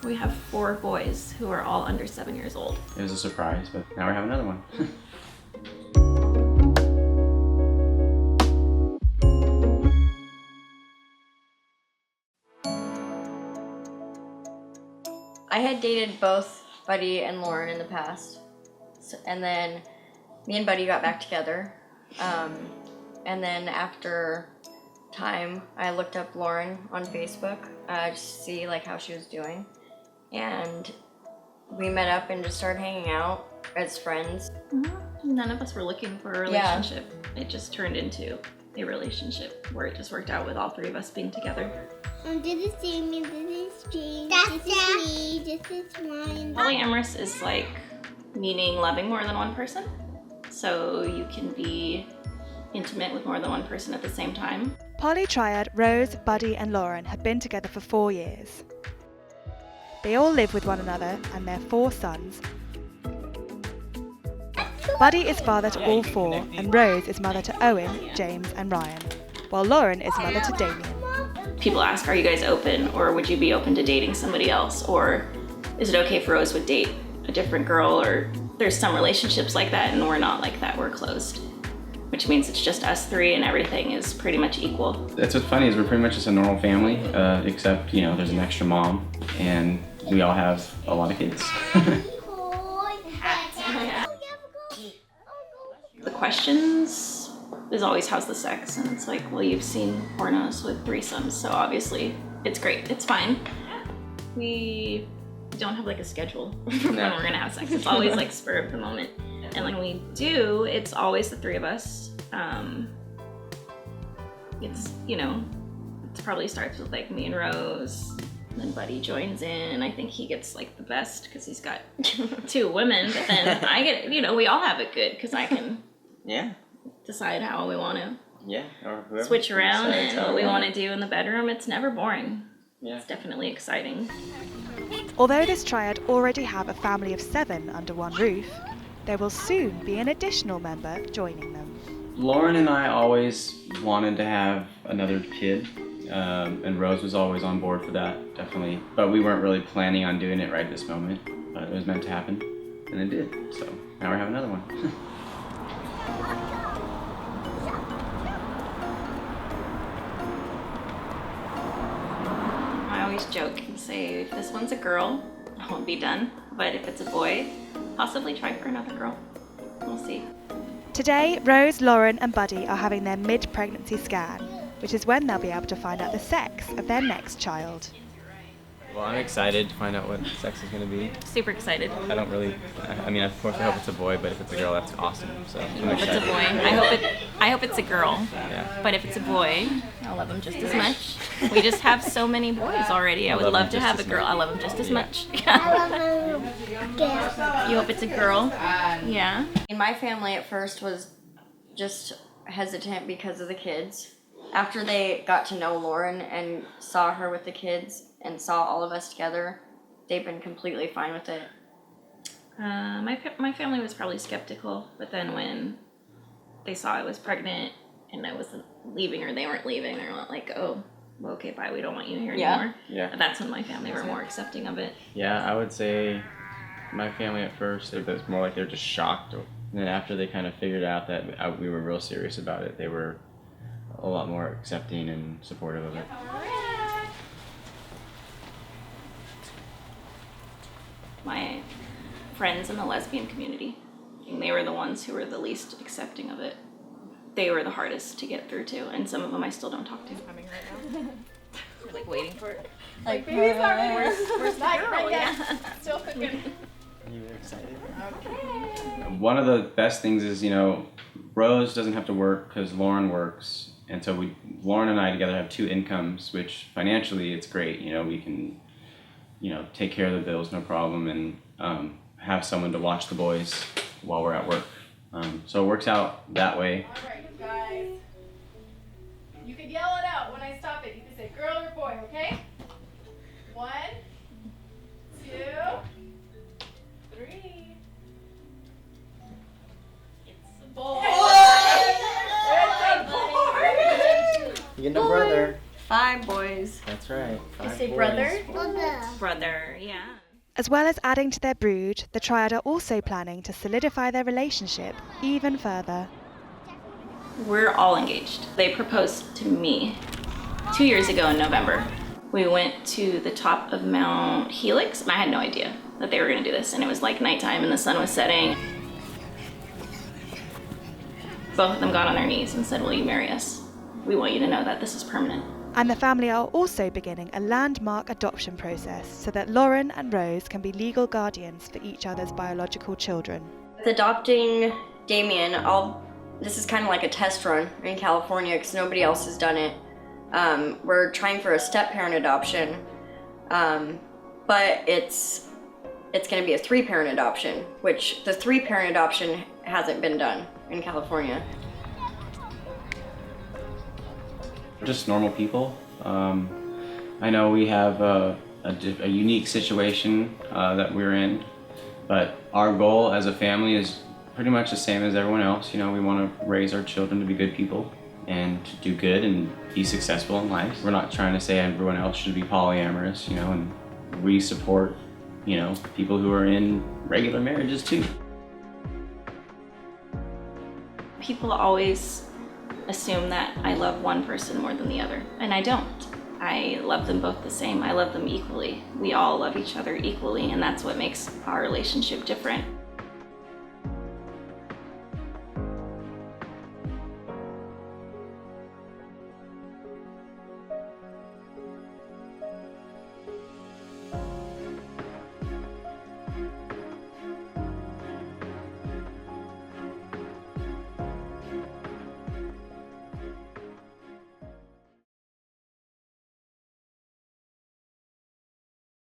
We have 4 boys who are all under 7 years old. It was a surprise, but now we have another one. I had dated both Buddy and Lauren in the past, and then me and Buddy got back together. And then after time, I looked up Lauren on Facebook just to see like how she was doing, and we met up and just started hanging out as friends. None of us were looking for a relationship. Yeah. It just turned into a relationship where it just worked out with all 3 of us being together. This is Jamie, this is Jane, this is me, this is mine. Polyamorous is like meaning loving more than one person. So you can be intimate with more than one person at the same time. Poly triad Rose, Buddy and Lauren have been together for 4 years. They all live with one another and their 4 sons. Buddy is father to all 4 and Rose is mother to Owen, James and Ryan, while Lauren is mother to Damien. People ask, are you guys open, or would you be open to dating somebody else, or is it okay if Rose would date a different girl, or there's some relationships like that and we're not like that, we're closed. Which means it's just us 3 and everything is pretty much equal. That's what's funny is we're pretty much just a normal family, except, you know, there's an extra mom and we all have a lot of kids. The questions is always how's the sex, and it's like, well, you've seen pornos with threesomes, so obviously it's great, it's fine. We don't have like a schedule for when we're gonna have sex. It's always like spur of the moment. And when we do, it's always the 3 of us. It's, you know, it probably starts with like me and Rose, and then Buddy joins in. I think he gets like the best because he's got 2 women, but then I get, you know, we all have it good because I can decide how we want to switch around and what we want to do in the bedroom. It's never boring. It's definitely exciting. Although this triad already have a family of 7 under one roof, there will soon be an additional member joining them. Lauren and I always wanted to have another kid, and Rose was always on board for that, definitely. But we weren't really planning on doing it right this moment, but it was meant to happen, and it did. So now we have another one. I always joke and say, if this one's a girl, I won't be done. But if it's a boy, possibly try for another girl. We'll see. Today, Rose, Lauren and Buddy are having their mid-pregnancy scan, which is when they'll be able to find out the sex of their next child. Well, I'm excited to find out what sex is going to be. Super excited. I don't really, I mean, of course I hope it's a boy, but if it's a girl, that's awesome. So I'm If excited. it's a boy, I hope it's a girl. Yeah. But if it's a boy, I'll love him just as much. We just have so many boys already. I would love to have a girl. I love him just as much. You hope it's a girl? Yeah. And my family at first was just hesitant because of the kids. After they got to know Lauren and saw her with the kids and saw all of us together, they've been completely fine with it. My family was probably skeptical, but then when they saw I was pregnant and I wasn't leaving or they weren't leaving, they were like, oh, well, okay, bye, we don't want you here anymore. Yeah. That's when my family were more accepting of it. Yeah, I would say my family at first, it was more like they're just shocked. And then after they kind of figured out that we were real serious about it, they were a lot more accepting and supportive of it. My friends in the lesbian community, and they were the ones who were the least accepting of it. They were the hardest to get through to, and some of them I still don't talk to. Coming right now. We're like waiting for it. Like baby's not ready. Where's the girl? Yeah. Still cooking. You excited? Okay. One of the best things is, you know, Rose doesn't have to work because Lauren works, and so Lauren and I together have 2 incomes, which financially it's great. You know, we can, you know, take care of the bills, no problem, and have someone to watch the boys while we're at work. So it works out that way. All right, guys. You can yell it out when I stop it. You can say girl or boy, okay? 1, 2, 3. It's a boy. It's a boy. You get no brother. 5 boys. That's right. You say brother? Brother. half-brother, yeah. As well as adding to their brood, the triad are also planning to solidify their relationship even further. We're all engaged. They proposed to me 2 years ago in November. We went to the top of Mount Helix, and I had no idea that they were going to do this, and it was like nighttime and the sun was setting. Both of them got on their knees and said, "Will you marry us? We want you to know that this is permanent." And the family are also beginning a landmark adoption process so that Lauren and Rose can be legal guardians for each other's biological children. With adopting Damien, this is kind of like a test run in California because nobody else has done it. We're trying for a step-parent adoption, but it's going to be a 3-parent adoption, which the 3-parent adoption hasn't been done in California. We're just normal people. I know we have a unique situation that we're in, but our goal as a family is pretty much the same as everyone else. You know, we want to raise our children to be good people and to do good and be successful in life. We're not trying to say everyone else should be polyamorous, you know, and we support, you know, people who are in regular marriages too. People always assume that I love one person more than the other, and I don't. I love them both the same. I love them equally. We all love each other equally, and that's what makes our relationship different.